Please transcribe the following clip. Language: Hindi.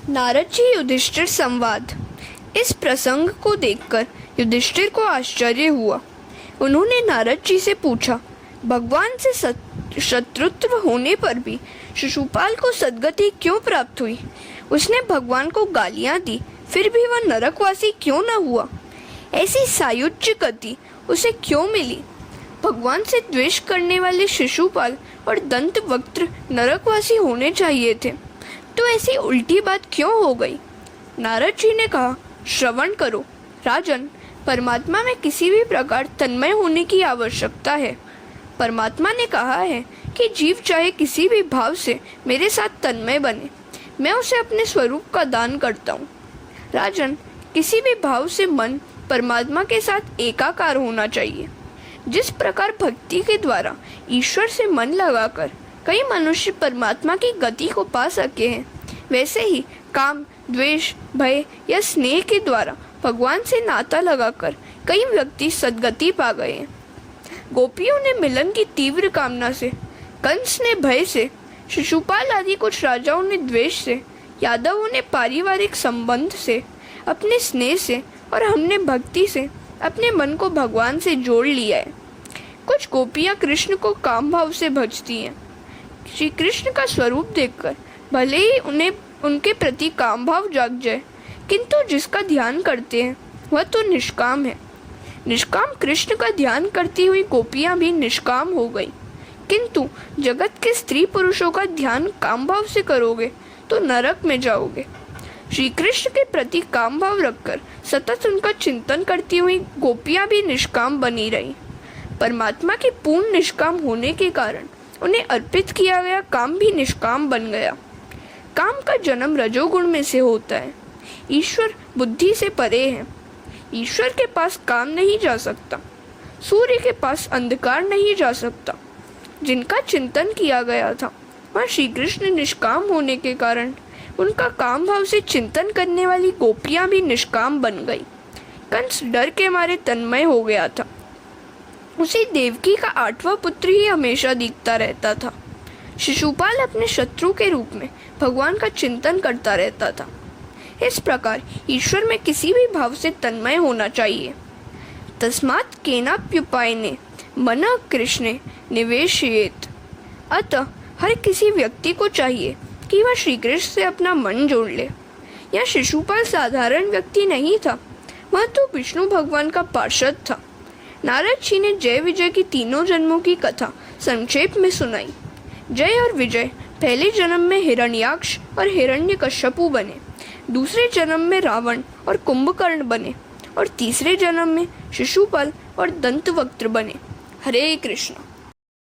नारद जी युधिष्ठिर संवाद। इस प्रसंग को देखकर युधिष्ठिर को आश्चर्य हुआ। उन्होंने नारद जी से पूछा, भगवान से शत्रुत्व होने पर भी शिशुपाल को सद्गति क्यों प्राप्त हुई? उसने भगवान को गालियां दी, फिर भी वह नरकवासी क्यों न हुआ? ऐसी सायुज्य गति उसे क्यों मिली? भगवान से द्वेष करने वाले शिशुपाल और दंतवक्त्र नरकवासी होने चाहिए थे, तो ऐसी उल्टी बात क्यों हो गई? नारद जी ने कहा, श्रवण करो राजन, परमात्मा में किसी भी प्रकार तन्मय होने की आवश्यकता है। परमात्मा ने कहा है कि जीव चाहे किसी भी भाव से मेरे साथ तन्मय बने, मैं उसे अपने स्वरूप का दान करता हूँ। राजन, किसी भी भाव से मन परमात्मा के साथ एकाकार होना चाहिए। जिस प्रकार भक्ति के द्वारा ईश्वर से मन लगाकर कई मनुष्य परमात्मा की गति को पा सके हैं, वैसे ही काम, द्वेष, भय या स्नेह के द्वारा भगवान से नाता लगाकर कई व्यक्ति सद्गति पा गए हैं। गोपियों ने मिलन की तीव्र कामना से, कंस ने भय से, शिशुपाल आदि कुछ राजाओं ने द्वेष से, यादवों ने पारिवारिक संबंध से, अपने स्नेह से और हमने भक्ति से अपने मन को भगवान से जोड़ लिया है। कुछ गोपियां कृष्ण को काम भाव से भजती हैं। श्री कृष्ण का स्वरूप देखकर भले ही उन्हें उनके प्रति काम भाव जाग जाए, किंतु जिसका ध्यान करते हैं वह तो निष्काम है। निष्काम कृष्ण का ध्यान करती हुई गोपियां भी निष्काम हो गई। किंतु जगत के स्त्री पुरुषों का ध्यान काम भाव से करोगे तो नरक में जाओगे। श्री कृष्ण के प्रति काम भाव रखकर सतत उनका चिंतन करती हुई गोपियां भी निष्काम बनी रही। परमात्मा के पूर्ण निष्काम होने के कारण उन्हें अर्पित किया गया काम भी निष्काम बन गया। काम का जन्म रजोगुण में से होता है। ईश्वर बुद्धि से परे है। ईश्वर के पास काम नहीं जा सकता। सूर्य के पास अंधकार नहीं जा सकता। जिनका चिंतन किया गया था वह श्री कृष्ण निष्काम होने के कारण उनका काम भाव से चिंतन करने वाली गोपियां भी निष्काम बन गई। कंस डर के मारे तन्मय हो गया था। उसे देवकी का 8वां पुत्र ही हमेशा दिखता रहता था। शिशुपाल अपने शत्रु के रूप में भगवान का चिंतन करता रहता था। इस प्रकार ईश्वर में किसी भी भाव से तन्मय होना चाहिए। तस्मात् केनाप्युपायने मनः कृष्णे निवेशयेत्। अतः हर किसी व्यक्ति को चाहिए कि वह श्री कृष्ण से अपना मन जोड़ ले। यह शिशुपाल साधारण व्यक्ति नहीं था, वह तो विष्णु भगवान का पार्षद था। नारद जी ने जय विजय की तीनों जन्मों की कथा संक्षेप में सुनाई। जय और विजय पहले जन्म में हिरण्याक्ष और हिरण्यकश्यपु बने, दूसरे जन्म में रावण और कुंभकर्ण बने और तीसरे जन्म में शिशुपाल और दंतवक्त्र बने। हरे कृष्ण।